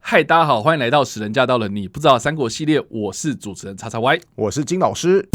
嗨，大家好，欢迎来到使人驾到了你不知道三国系列，我是主持人叉叉 Y， 我是金老师。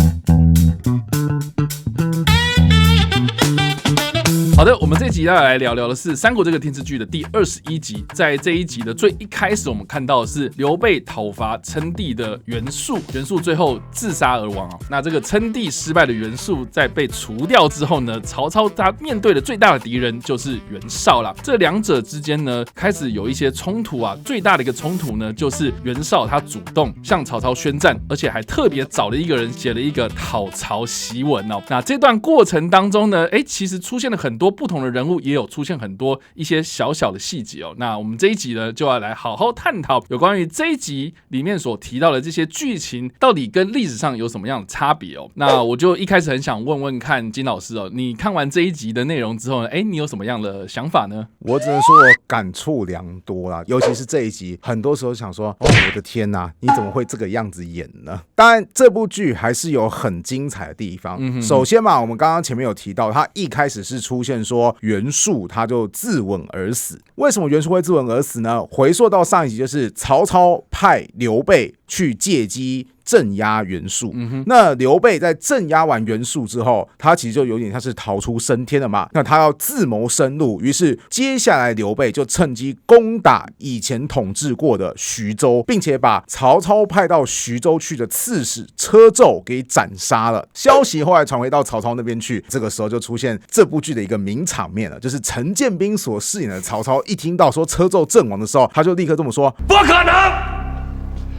好的，我们这集要来聊聊的是《三国》这个电视剧的第21集。在这一集的最一开始，我们看到的是刘备讨伐称帝的袁术，袁术最后自杀而亡。那这个称帝失败的袁术在被除掉之后呢，曹操他面对的最大的敌人就是袁绍啦。这两者之间呢，开始有一些冲突啊。最大的一个冲突呢，就是袁绍他主动向曹操宣战，而且还特别找了一个人写了一个讨曹檄文哦。那这段过程当中呢，其实出现了很多不同的人物，也有出现很多一些小小的细节哦。那我们这一集呢，就要来好好探讨有关于这一集里面所提到的这些剧情，到底跟历史上有什么样的差别哦。那我就一开始很想问问看金老师哦，你看完这一集的内容之后呢，你有什么样的想法呢？我只能说我感触良多啦，尤其是这一集，很多时候想说，我的天哪，你怎么会这个样子演呢？当然，这部剧还是有很精彩的地方。首先嘛，我们刚刚前面有提到，他一开始是出现说袁术他就自刎而死。为什么袁术会自刎而死呢？回溯到上一集，就是曹操派刘备去借机镇压袁术。那刘备在镇压完袁术之后，他其实就有点像是逃出升天了嘛。那他要自谋生路，于是接下来刘备就趁机攻打以前统治过的徐州，并且把曹操派到徐州去的刺史车胄给斩杀了。消息后来传回到曹操那边去，这个时候就出现这部剧的一个名场面了，就是陈建斌所饰演的曹操一听到说车胄阵亡的时候，他就立刻这么说：不可能！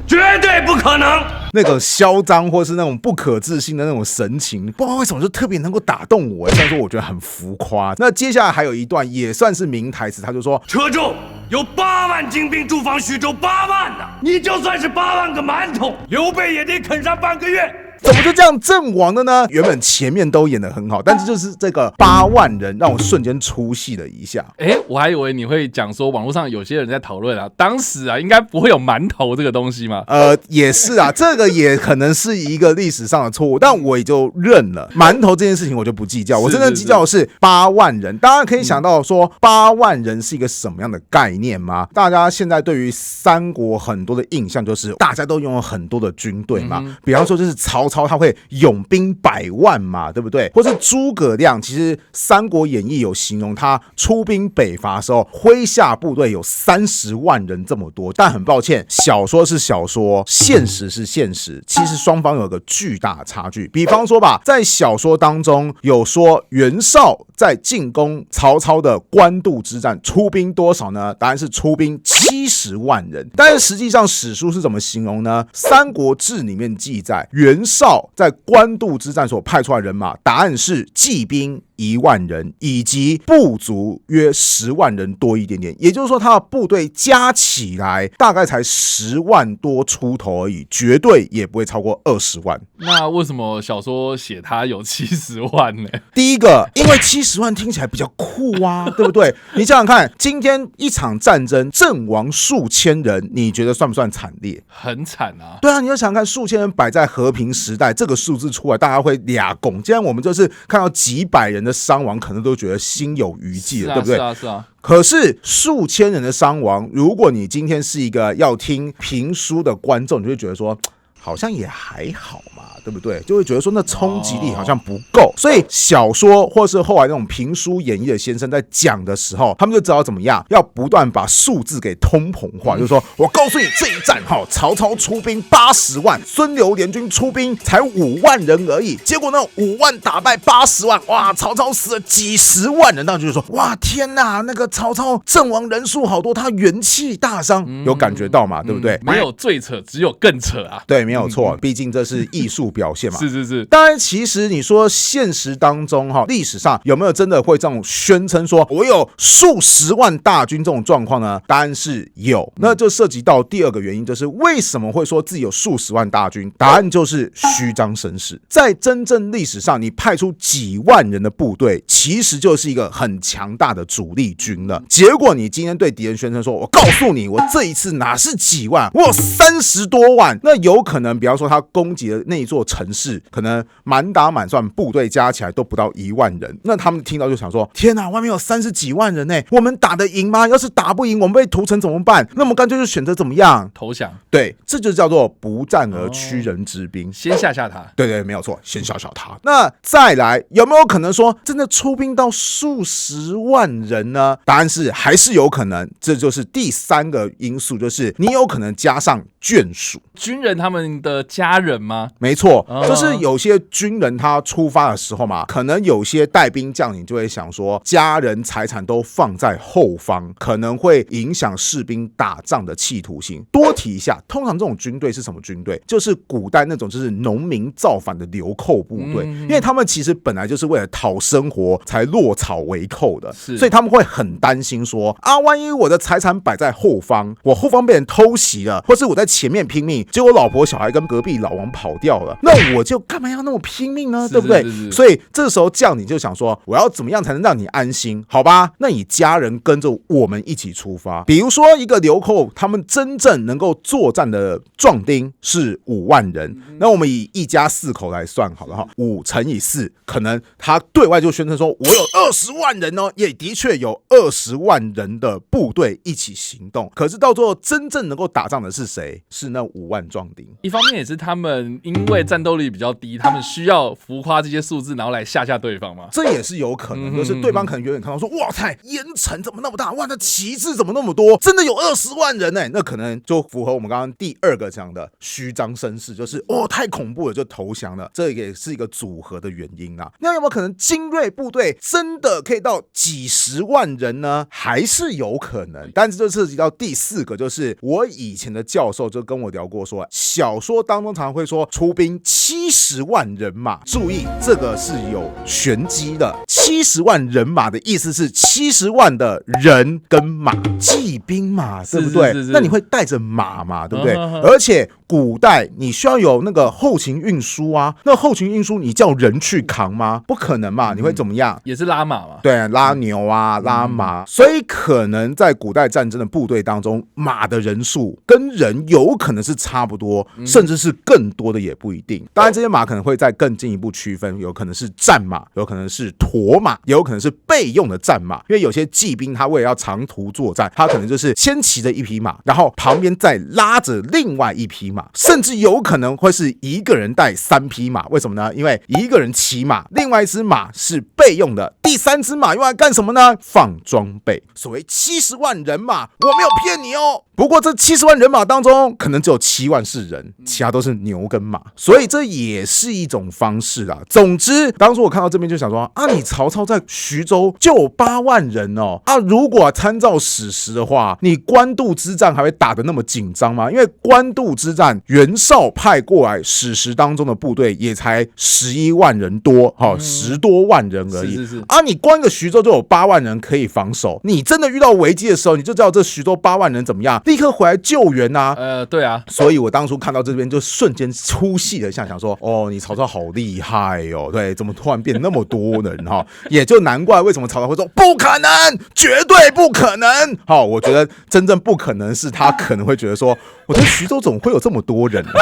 绝对不可能！那个嚣张或是那种不可置信的那种神情，不知道为什么就特别能够打动我。虽然说我觉得很浮夸。那接下来还有一段也算是名台词，他就说：车胄有8万精兵驻防徐州，8万呢！你就算是8万个馒头，刘备也得啃上半个月。怎么就这样阵亡的呢？原本前面都演得很好，但是就是这个8万人让我瞬间出戏了一下。我还以为你会讲说网络上有些人在讨论啊，当时啊应该不会有馒头这个东西嘛。也是啊，这个也可能是一个历史上的错误，但我也就认了。馒头这件事情我就不计较，我真正计较的是8万人。大家可以想到说8万人是一个什么样的概念吗？大家现在对于三国很多的印象就是大家都拥有很多的军队嘛，比方说就是曹操他会拥兵100万嘛，对不对？或是诸葛亮，其实《三国演义》有形容他出兵北伐的时候，麾下部队有30万人这么多。但很抱歉，小说是小说，现实是现实，其实双方有个巨大的差距。比方说吧，在小说当中有说袁绍在进攻曹操的官渡之战出兵多少呢？答案是出兵70万人。但是实际上史书是怎么形容呢？《三国志》里面记载袁绍在官渡之战所派出来的人马，答案是骑兵1万人，以及部族约10万人多一点点。也就是说，他的部队加起来大概才10万多出头而已，绝对也不会超过20万。那为什么小说写他有70万呢？第一个，因为70万听起来比较酷啊，对不对？你想想看，今天一场战争阵亡数千人，你觉得算不算惨烈？很惨啊。对啊，你就想想看，数千人摆在和平时代，这个数字出来，大家会俩拱。既然我们就是看到几百人的伤亡，可能都觉得心有余悸了，对不对？是啊。可是数千人的伤亡，如果你今天是一个要听评书的观众，你就会觉得说，好像也还好嘛，对不对？就会觉得说那冲击力好像不够。所以小说或是后来那种评书演绎的先生在讲的时候，他们就知道怎么样，要不断把数字给通膨化，就是说我告诉你这一战曹操出兵80万，孙刘联军出兵才5万人而已，结果呢5万打败80万，哇，曹操死了几十万人，那就是说哇天哪，那个曹操阵亡人数好多，他元气大伤，有感觉到嘛，对不对？没有最扯，只有更扯啊。对，没有错，毕竟这是艺术表现嘛。是。当然，其实你说现实当中历史上有没有真的会这种宣称说我有数十万大军这种状况呢？答案是有。那就涉及到第二个原因，就是为什么会说自己有数十万大军？答案就是虚张声势。在真正历史上，你派出几万人的部队，其实就是一个很强大的主力军了。结果你今天对敌人宣称说，我告诉你，我这一次哪是几万，我有30多万，那有可能能比方说他攻击的那一座城市，可能满打满算部队加起来都不到1万人，那他们听到就想说，天哪，外面有30几万人我们打得赢吗？要是打不赢，我们被屠城怎么办？那么干脆就选择怎么样？投降。对，这就叫做不战而屈人之兵，先吓吓他。对，没有错，先吓吓他。那再来，有没有可能说真的出兵到数十万人呢？答案是还是有可能，这就是第3个因素，就是你有可能加上眷属。军人他们的家人吗？没错，就是有些军人他出发的时候嘛，可能有些带兵将领就会想说，家人财产都放在后方，可能会影响士兵打仗的企图心。多提一下，通常这种军队是什么军队？就是古代那种就是农民造反的流寇部队，因为他们其实本来就是为了讨生活才落草为寇的，所以他们会很担心说啊，万一我的财产摆在后方，我后方被人偷袭了，或是我在前面拼命，结果老婆小孩跟隔壁老王跑掉了，那我就干嘛要那么拼命呢？对不对？所以这时候将领就想说，我要怎么样才能让你安心？好吧，那你家人跟着我们一起出发。比如说一个流寇，他们真正能够作战的壮丁是5万人，那我们以一家4口来算好了哈，5乘以4，可能他对外就宣称说，我有20万人哦，也的确有20万人的部队一起行动。可是到最后真正能够打仗的是谁？是那5万壮丁。一方面也是他们因为战斗力比较低，他们需要浮夸这些数字，然后来吓对方嘛。这也是有可能，就是对方可能远远看到说，哇塞，烟尘怎么那么大？哇，那旗帜怎么那么多？真的有20万人那可能就符合我们刚刚第2个讲的虚张声势，就是太恐怖了，就投降了。这也是一个组合的原因啊。那有没有可能精锐部队真的可以到几十万人呢？还是有可能，但是这涉及到第4个，就是我以前的教授就跟我聊过说，小说当中常常会说出兵70万人马，注意这个是有玄机的。70万人马的意思是70万的人跟马，骑兵嘛，对不对？那你会带着马嘛，对不对？而且古代你需要有那个后勤运输啊，那后勤运输你叫人去扛吗？不可能嘛，你会怎么样？也是拉马嘛。对，拉牛啊，拉马。所以可能在古代战争的部队当中，马的人数跟人有可能是差不多，甚至是更多的也不一定。当然这些马可能会再更进一步区分，有可能是战马，有可能是驼马，也有可能是备用的战马。因为有些骑兵他为了要长途作战，他可能就是先骑着一匹马，然后旁边再拉着另外一匹马，甚至有可能会是一个人带3匹马。为什么呢？因为一个人骑马，另外一只马是备用的，第3只马用来干什么呢？放装备。所谓70万人马，我没有骗你哦。不过这70万人马当中，可能只有7万是人，其他都是牛跟马，所以这也是一种方式啦。总之，当初我看到这边就想说，啊，你曹操在徐州就有8万人哦，啊，如果参照史实的话，你官渡之战还会打得那么紧张吗？因为官渡之战，袁绍派过来史实当中的部队也才11万人多，10多万人而已。啊，你光一个徐州就有8万人可以防守，你真的遇到危机的时候，你就知道这徐州8万人怎么样，立刻回来救援啊。对啊，所以我当初看到这边就瞬间出戏了，想说，哦，你曹操好厉害哦，对，怎么突然变那么多人哈？也就难怪为什么曹操会说不可能，绝对不可能。好，我觉得真正不可能是他可能会觉得说，我在徐州怎么会有这么多人呢？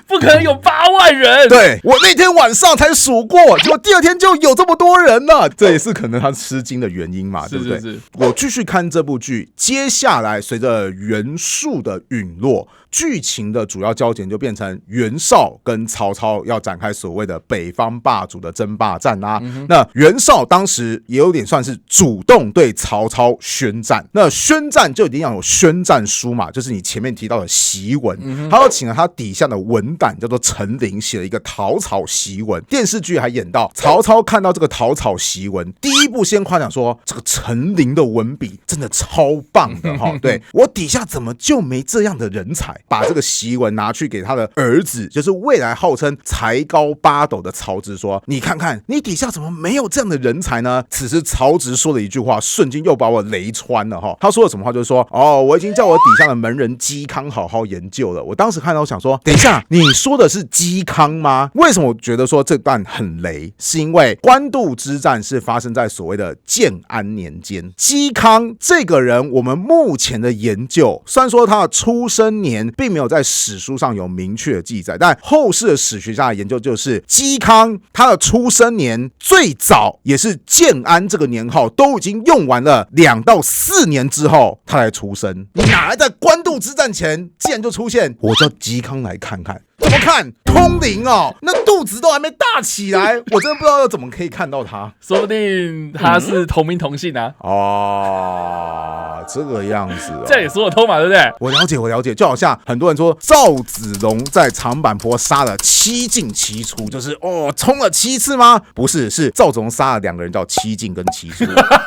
不可能有8万人。对，我那天晚上才数过，结果第2天就有这么多人了，这也是可能他吃惊的原因嘛，对不对？是。我继续看这部剧，接下来随着袁术的陨落，剧情的主要焦点就变成袁绍跟曹操要展开所谓的北方霸主的争霸战啊。那袁绍当时也有点算是主动对曹操宣战，那宣战就一定要有宣战书嘛，就是你前面提到的檄文，他要请了他底下的文胆叫做陈琳写了一个讨草檄文。电视剧还演到曹操看到这个讨草檄文，第一步先夸奖说这个陈琳的文笔真的超棒的对，我底下怎么就没这样的人才？把这个檄文拿去给他的儿子，就是未来号称才高8斗的曹植说，你看看你底下怎么没有这样的人才呢？此时曹植说了一句话，瞬间又把我雷穿了他说了什么话？就是说，我已经叫我底下的门人嵇康好好研究了。我当时看到想说，说，等一下，你说的是嵇康吗？为什么我觉得说这段很雷？是因为官渡之战是发生在所谓的建安年间，嵇康这个人，我们目前的研究，虽然说他的出生年并没有在史书上有明确的记载，但后世的史学家的研究就是嵇康他的出生年最早也是建安这个年号都已经用完了2到4年之后他才出生。你哪来在官渡之战前竟然就出现？我叫嵇康来看看。怎么看？通灵哦，那肚子都还没大起来，我真的不知道要怎么可以看到他。说不定他是同名同姓啊。哦，这个样子哦，这样也说得通嘛，对不对？我了解，就好像很多人说赵子龙在长坂坡杀了7进7出，就是冲了7次吗？不是，是赵子龙杀了2个人，叫7进跟7出，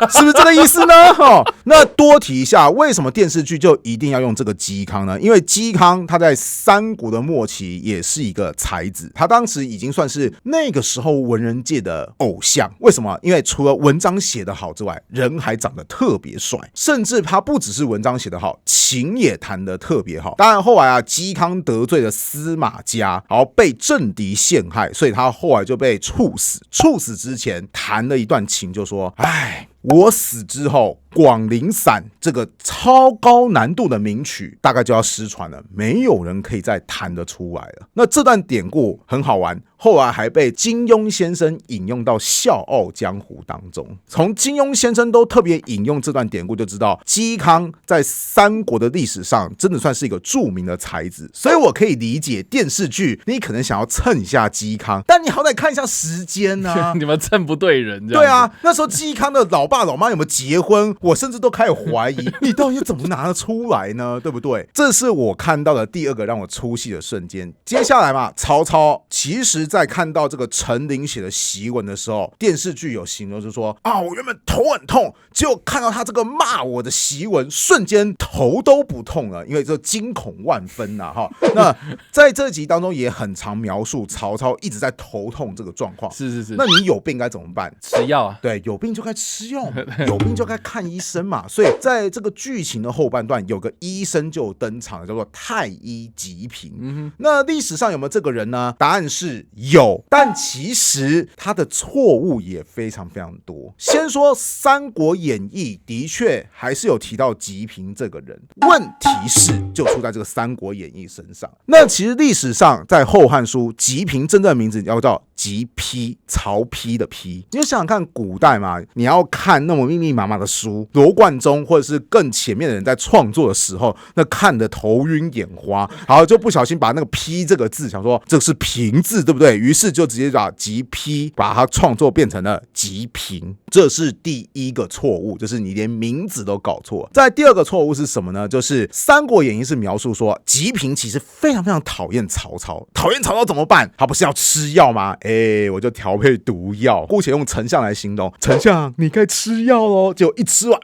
是不是这个意思呢？那多提一下，为什么电视剧就一定要用这个嵇康呢？因为嵇康他在三国的末期也是一个才子，他当时已经算是那个时候文人界的偶像。为什么？因为除了文章写得好之外，人还长得特别帅，甚至他不只是文章写得好，琴也弹得特别好。当然后来啊，嵇康得罪了司马家，然后被政敌陷害，所以他后来就被处死。处死之前弹了一段琴，就说：“哎，我死之后，广陵散这个超高难度的名曲大概就要失传了，没有人可以再弹得出来了。”那这段典故很好玩，后来还被金庸先生引用到《笑傲江湖》当中。从金庸先生都特别引用这段典故，就知道嵇康在三国的历史上真的算是一个著名的才子。所以我可以理解电视剧你可能想要蹭一下嵇康，但你好歹看一下时间啊。你们蹭不对人，这样子。对啊，那时候嵇康的老爸老妈有没有结婚，我甚至都开始怀疑你到底怎么拿得出来呢？对不对？这是我看到的第2个让我出戏的瞬间。接下来嘛，曹操其实在看到这个陈琳写的檄文的时候，电视剧有形容就是说啊，我原本头很痛，结果看到他这个骂我的檄文，瞬间头都不痛了，因为这惊恐万分呐哈。那在这集当中也很常描述曹操一直在头痛这个状况。是。那你有病该怎么办？吃药啊。对，有病就该吃药嘛，有病就该看医生嘛。所以在这个剧情的后半段，有个医生就登场了，叫做太医吉平。那历史上有没有这个人呢？答案是有，但其实他的错误也非常非常多。先说《三国演义》的确还是有提到吉平这个人，问题是就出在这个《三国演义》身上。那其实历史上在《后汉书》，吉平真正的名字叫做吉丕，曹丕的丕。你就想想看，古代嘛，你要看那么密密麻麻的书，罗贯中或者是更前面的人在创作的时候，那看得头晕眼花，然后就不小心把那个丕这个字想说这是平字，对不对？于是就直接把吉丕把它创作变成了吉平。这是第1个错误，就是你连名字都搞错。再第2个错误是什么呢？就是《三国演义》是描述说吉平其实非常非常讨厌曹操，讨厌曹操怎么办？他不是要吃药吗？我就调配毒药，姑且用丞相来形容，丞相你该吃药咯。结果一吃完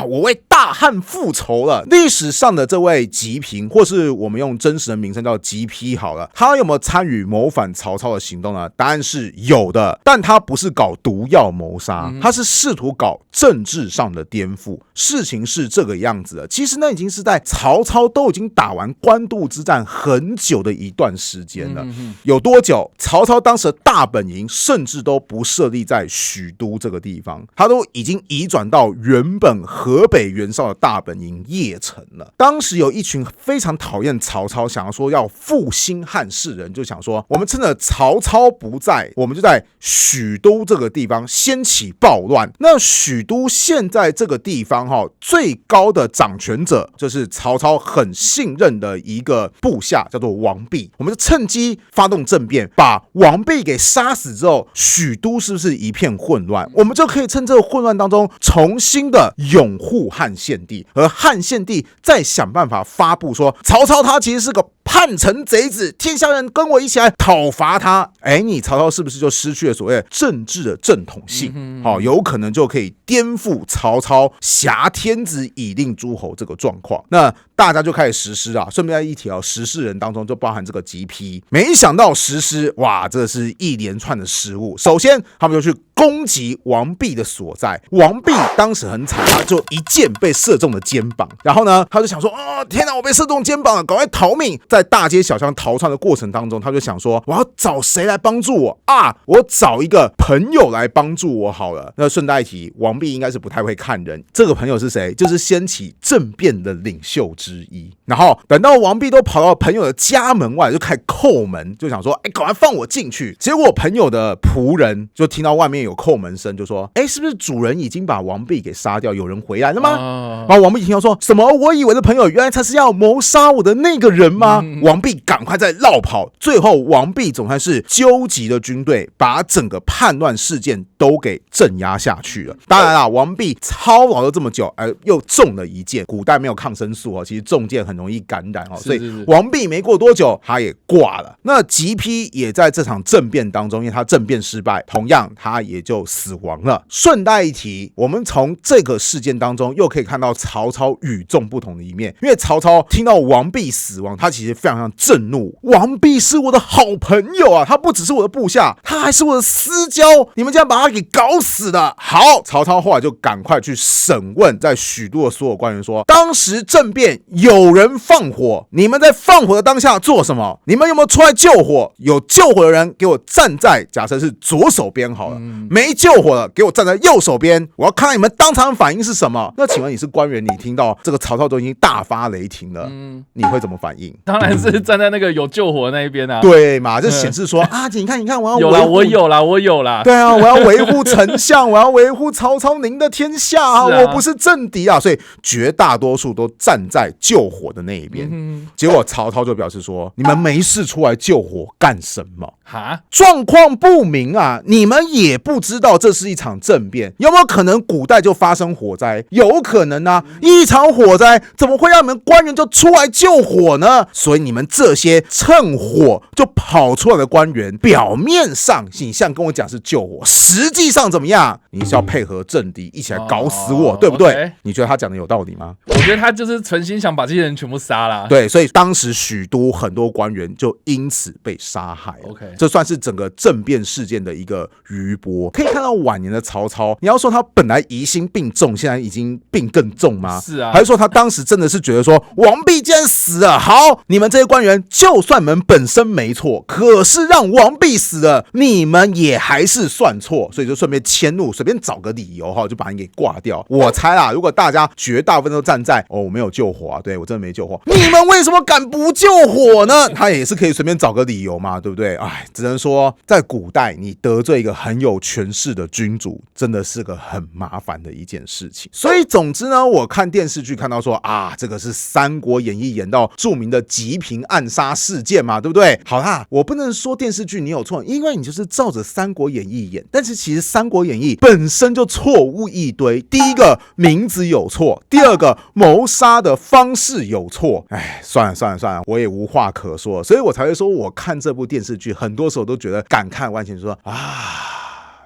我为大汉复仇了。历史上的这位吉平，或是我们用真实的名称叫吉丕好了，他有没有参与谋反曹操的行动呢？答案是有的，但他不是搞毒药谋杀，他是试图搞政治上的颠覆。事情是这个样子的，其实那已经是在曹操都已经打完官渡之战很久的一段时间了。有多久？曹操当时的大本营甚至都不设立在许都这个地方，他都已经移转到原本河北袁绍的大本营邺城了。当时有一群非常讨厌曹操，想要说要复兴汉室人，就想说我们趁着曹操不在，我们就在许都这个地方掀起暴乱。那许都现在这个地方最高的掌权者就是曹操很信任的一个部下，叫做王弼。我们就趁机发动政变，把王弼给杀死之后，许都是不是一片混乱？我们就可以趁这个混乱当中重新的拥护汉献帝，而汉献帝再想办法发布说曹操他其实是个叛臣贼子，天下人跟我一起来讨伐他。你曹操是不是就失去了所谓的政治的正统性？有可能就可以颠覆曹操挟天子以令诸侯这个状况。那大家就开始实施啊，顺便在一提实施人当中就包含这个吉丕。没想到实施，哇，这是一连串的失误。首先他们就去攻击王弼的所在。王弼当时很惨，他就一箭被射中了肩膀，然后呢，他就想说，天哪，我被射中肩膀了，赶快逃命！在大街小巷逃窜的过程当中，他就想说，我要找谁来帮助我啊？我找一个朋友来帮助我好了。那顺带一提，王弼应该是不太会看人，这个朋友是谁？就是掀起政变的领袖之一。然后等到王弼都跑到朋友的家门外，就开始叩门，就想说，赶快放我进去。结果朋友的仆人就听到外面有叩门声，就说，是不是主人已经把王弼给杀掉，有人回来了吗？然后王弼听到说什么？我以为的朋友原来才是要谋杀我的那个人吗？王弼赶快再绕跑。最后王弼总算是纠集了军队，把整个叛乱事件都给镇压下去了。当然啦，王弼操劳了这么久，又中了一箭。古代没有抗生素其实中箭很容易感染所以王弼没过多久他也挂了。那吉丕也在这场政变当中，因为他政变失败，同样他也就死亡了。顺带一提，我们从这个事件当中又可以看到曹操与众不同的一面。因为曹操听到王弼死亡，他其实非常震怒。王弼是我的好朋友啊，他不只是我的部下，他还是我的私交，你们这样把他给搞死了。好，曹操后来就赶快去审问在许都的所有官员说，当时政变有人放火，你们在放火的当下做什么？你们有没有出来救火？有救火的人给我站在假设是左手边好了，没救火的给我站在右手边，我要看看你们当场反应是什么。那请问你是官员，你听到这个曹操都已经大发雷霆了，你会怎么反应？当然是站在那个有救火的那一边啊。对嘛，就显示说你看我要我有啦。对啊，我要维护丞相，我要维护曹操您的天下我不是政敌啊。所以绝大多数都站在救火的那一边。结果曹操就表示说，你们没事出来救火干什么？状况不明啊，你们也不知道这是一场政变，有没有可能古代就发生火灾？有可能啊，一场火灾怎么会让你们官员就出来救火呢？所以你们这些趁火就跑出来的官员，表面上你像跟我讲是救火，实际上怎么样？你是要配合政敌一起来搞死我，对不对？okay. 你觉得他讲的有道理吗？我觉得他就是存心想把这些人全部杀了。对，所以当时许都很多官员就因此被杀害了。Okay. 这算是整个政变事件的一个余波。可以看到晚年的曹操，你要说他本来疑心病重，现在已经病更重吗？是啊，还是说他当时真的是觉得说王弼既然死了，好，你们这些官员就算你们本身没错，可是让王弼死了，你们也还是算错，所以就顺便迁怒，随便找个理由就把你给挂掉。我猜啦，如果大家绝大部分都站在我没有救火啊，对我真的没救火，你们为什么敢不救火呢？他也是可以随便找个理由嘛，对不对？只能说在古代你得罪一个很有权势的君主，真的是个很麻烦的一件事情。所以总之呢，我看电视剧看到说这个是《三国演义》演到著名的吉平暗杀事件嘛，对不对？好啦，我不能说电视剧你有错，因为你就是照着《三国演义》演，但是其实《三国演义》本身就错误一堆。第一个名字有错，第二个谋杀的方式有错。算了，我也无话可说，所以我才会说我看这部电视剧很多时候都觉得感慨万千，说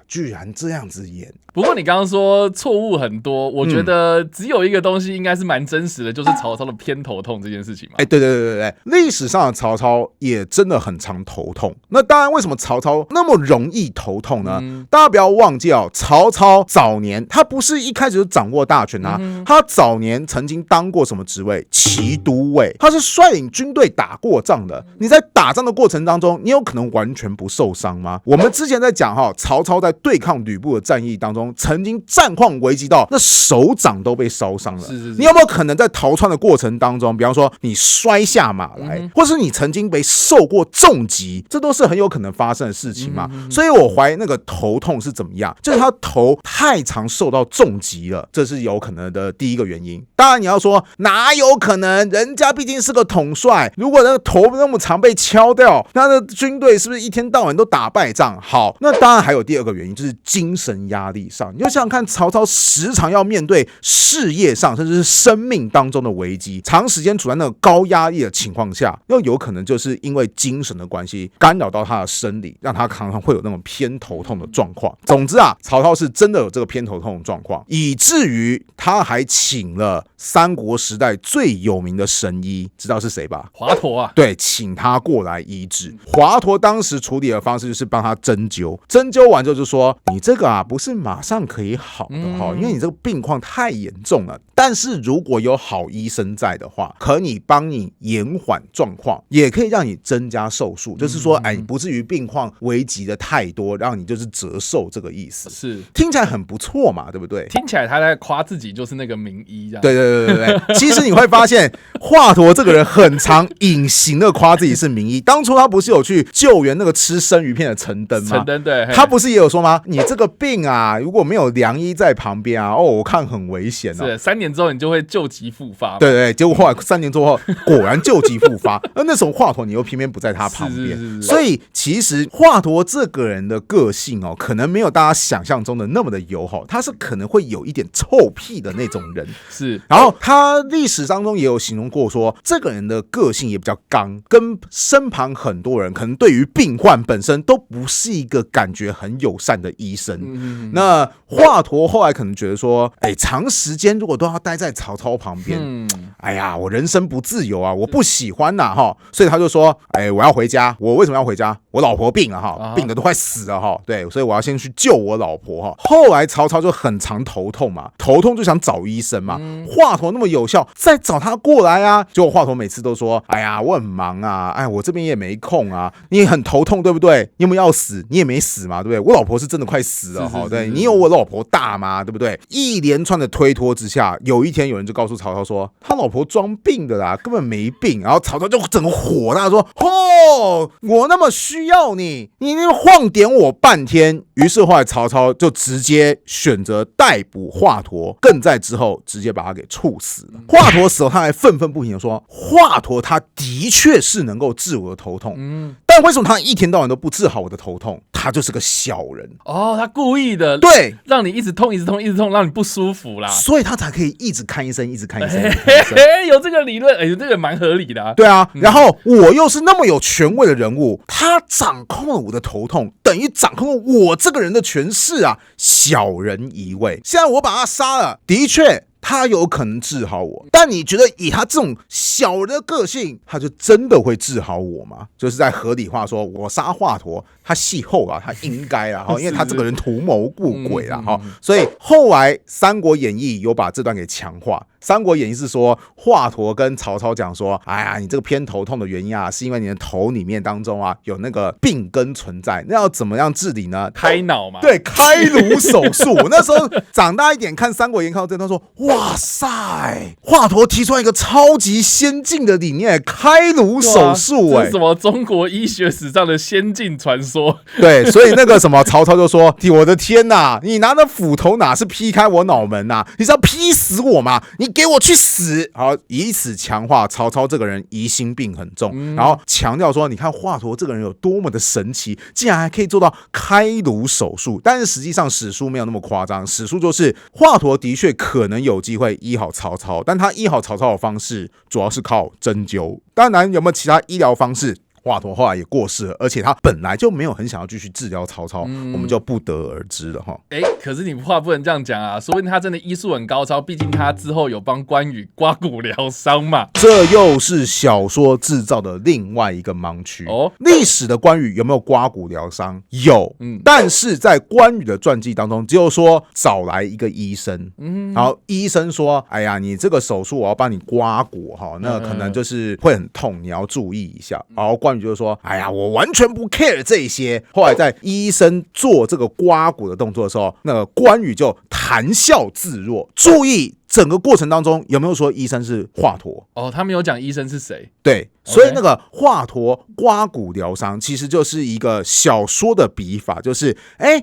居然这样子演。不过你刚刚说错误很多，我觉得只有一个东西应该是蛮真实的，就是曹操的偏头痛这件事情嘛。对，历史上的曹操也真的很常头痛。那当然，为什么曹操那么容易头痛呢？大家不要忘记曹操早年他不是一开始就掌握大权他早年曾经当过什么职位？骑都尉，他是率领军队打过仗的。你在打仗的过程当中，你有可能完全不受伤吗？我们之前在讲曹操在对抗吕布的战役当中，曾经战况危急到那手掌都被烧伤了。你有没有可能在逃窜的过程当中，比方说你摔下马来，或是你曾经被受过重击，这都是很有可能发生的事情嘛。所以我怀疑那个头痛是怎么样，就是他头太常受到重击了，这是有可能的第一个原因。当然你要说哪有可能，人家毕竟是个统帅，如果那个头那么常被敲掉，他的军队是不是一天到晚都打败仗？好，那当然还有第二个原因，就是精神压力上。你就想想看，曹操时常要面对事业上甚至是生命当中的危机，长时间处在那个高压力的情况下，又有可能就是因为精神的关系干扰到他的生理，让他常常会有那种偏头痛的状况。总之曹操是真的有这个偏头痛的状况，以至于他还请了三国时代最有名的神医，知道是谁吧？华佗对，请他过来医治。华佗当时处理的方式就是帮他针灸，针灸完之后就说说你这个啊不是马上可以好的因为你这个病况太严重了。但是如果有好医生在的话，可以帮你延缓状况，也可以让你增加寿数，就是说你不至于病况危及的太多，让你就是折寿这个意思。是，听起来很不错嘛，对不对？听起来他在夸自己就是那个名医这样。对，其实你会发现华佗这个人很常隐形的夸自己是名医。当初他不是有去救援那个吃生鱼片的陈登吗？陈登对，他不是也有说吗？你这个病啊，如果没有良医在旁边啊，我看很危险是3年之后你就会旧疾复发。对，结果后来3年之后果然旧疾复发。那时候华佗你又偏偏不在他旁边，所以其实华佗这个人的个性可能没有大家想象中的那么的友好，他是可能会有一点臭屁的那种人。是，然后他历史当中也有形容过说，这个人的个性也比较刚，跟身旁很多人可能对于病患本身都不是一个感觉很友善的医生。那华佗后来可能觉得说，长时间如果都要待在曹操旁边，哎呀，我人生不自由啊，我不喜欢呐所以他就说，我要回家。我为什么要回家？我老婆病了病得都快死了对，所以我要先去救我老婆后来曹操就很常头痛嘛，头痛就想找医生嘛。华佗那么有效，再找他过来啊。结果华佗每次都说，哎呀，我很忙啊，我这边也没空啊。你很头痛对不对？你有没有要死？你也没死嘛，对不对？我老婆是真的快死了对，你有我老婆大吗？对不对？一连串的推脱之下，有一天有人就告诉曹操说，他老婆装病的啦，根本没病。然后曹操就整个火大说，我那么需要你晃点我半天。于是后来曹操就直接选择逮捕华佗，更在之后直接把他给处死了。华佗死后，他还愤愤不平的说，华佗他的确是能够治我的头痛，但为什么他一天到晚都不治好我的头痛？他就是个小人他故意的，对，让你一直痛，让你不舒服啦，所以他才可以一直看医生，一直看医生。有这个理论，这个蛮合理的对啊，然后我又是那么有权威的人物，他掌控了我的头痛，等于掌控了我这个人的权势啊，小人一位。现在我把他杀了，的确他有可能治好我，但你觉得以他这种小人的个性，他就真的会治好我吗？就是在合理化说，我杀华佗，他戏后啊，他应该啊，因为他这个人图谋不轨啊，所以后来《三国演义》有把这段给强化。《三国演义》是说，华佗跟曹操讲说，哎呀，你这个偏头痛的原因啊，是因为你的头里面当中啊有那个病根存在，那要怎么样治理呢？开脑嘛，对，开颅手术。我那时候长大一点看《三国演义》看到这段说，哇塞，华佗提出来一个超级先进的理念，开颅手术，这是什么中国医学史上的先进传说？对，所以那个什么曹操就说，我的天哪，你拿着斧头哪是劈开我脑门啊，你是要劈死我吗？你给我去死！好，以此强化曹操这个人疑心病很重，然后强调说，你看华佗这个人有多么的神奇，竟然还可以做到开颅手术。但是实际上史书没有那么夸张，史书就是华佗的确可能有机会医好曹操，但他医好曹操的方式主要是靠针灸。当然有没有其他医疗方式？华佗后来也过世了，而且他本来就没有很想要继续治疗曹操，我们就不得而知了哈。可是你话不能这样讲啊，说不定他真的医术很高超，毕竟他之后有帮关羽刮骨疗伤嘛。这又是小说制造的另外一个盲区历史的关羽有没有刮骨疗伤？有，但是在关羽的传记当中，只有说找来一个医生，然后医生说，哎呀，你这个手术我要帮你刮骨那可能就是会很痛，你要注意一下。然后关羽就说，哎呀，我完全不 care 这些。后来在医生做这个刮骨的动作的时候，那个关羽就谈笑自若。注意整个过程当中有没有说医生是华佗？他没有讲医生是谁。对，所以那个华佗刮骨疗伤其实就是一个小说的笔法，就是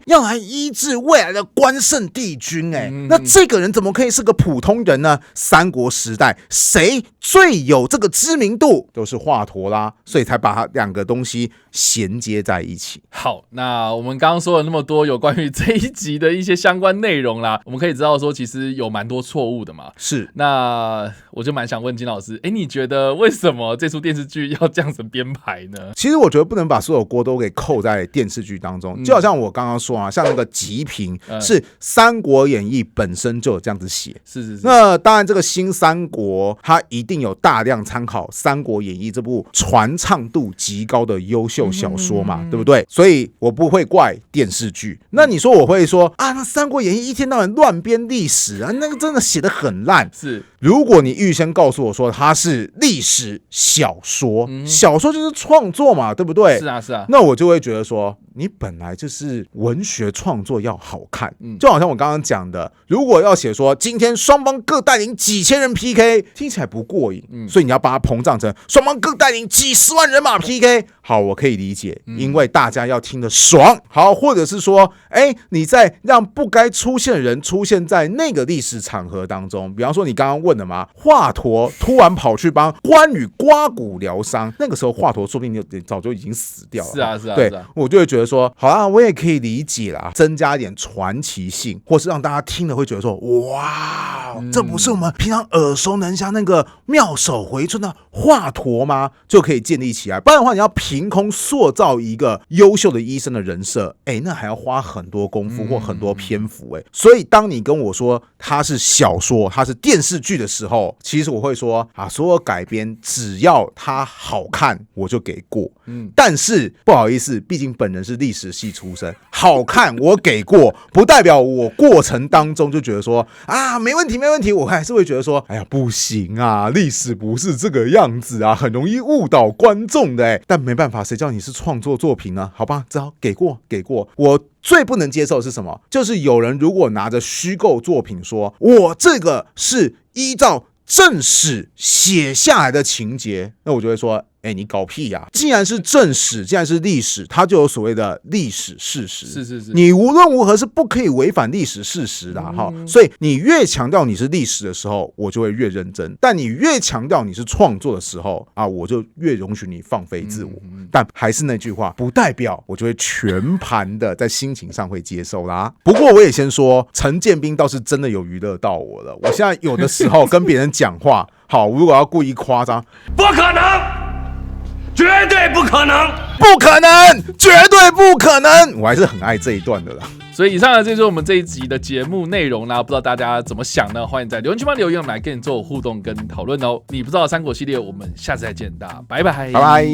要来医治未来的关圣帝君那这个人怎么可以是个普通人呢？三国时代谁最有这个知名度？都是华佗啦，所以才把他两个东西衔接在一起。好，那我们刚刚说了那么多有关于这一集的一些相关内容啦，我们可以知道说其实有蛮多错误误的嘛。是，那我就蛮想问金老师，你觉得为什么这出电视剧要这样子编排呢？其实我觉得不能把所有锅都给扣在电视剧当中，就好像我刚刚说啊，像那个极评是《三国演义》本身就有这样子写，是。那当然，这个新三国它一定有大量参考《三国演义》这部传唱度极高的优秀小说嘛，对不对？所以我不会怪电视剧。那你说我会说啊，那《三国演义》一天到晚乱编历史啊，那个真的写得很烂。是，如果你预先告诉我说它是历史小说，小说就是创作嘛，对不对？是啊。那我就会觉得说，你本来就是文学创作要好看，就好像我刚刚讲的，如果要写说今天双方各带领几千人 PK， 听起来不过瘾，所以你要把它膨胀成双方各带领几十万人马 PK。好，我可以理解，因为大家要听得爽。好，或者是说，你在让不该出现的人出现在那个历史场合当中，比方说你刚刚问的嘛，华佗突然跑去帮关羽刮骨疗伤，那个时候华佗说不定早就已经死掉了。是啊。对，我就会觉得说，好啦，我也可以理解啦，增加一点传奇性，或是让大家听了会觉得说，哇，这不是我们平常耳熟能详那个妙手回春的华佗吗？就可以建立起来。不然的话，你要凭空塑造一个优秀的医生的人设，那还要花很多功夫或很多篇幅。所以当你跟我说它是小说，它是电视剧的时候，其实我会说啊，所有改编只要它好看，我就给过。但是不好意思，毕竟本人是历史系出身，好看我给过，不代表我过程当中就觉得说啊没问题，我还是会觉得说，哎呀不行啊，历史不是这个样子啊，很容易误导观众的。但没办法，谁叫你是创作作品呢？好吧，只好给过。我最不能接受的是什么？就是有人如果拿着虚构作品说，我这个是依照正史写下来的情节，那我就会说，你搞屁呀！既然是正史，既然是历史，它就有所谓的历史事实。是，你无论如何是不可以违反历史事实的哈。所以你越强调你是历史的时候，我就会越认真；但你越强调你是创作的时候啊，我就越容许你放飞自我。但还是那句话，不代表我就会全盘的在心情上会接受啦。不过我也先说，陈建斌倒是真的有娱乐到我了。我现在有的时候跟别人讲话，好，如果要故意夸张，不可能。绝对不可能，不可能，绝对不可能！我还是很爱这一段的啦。所以以上呢，这就是我们这一集的节目内容啦。不知道大家怎么想呢？欢迎在留言区帮留言，我们来跟你做互动跟讨论哦。你不知道的三国系列，我们下次再见，大家拜拜，拜拜。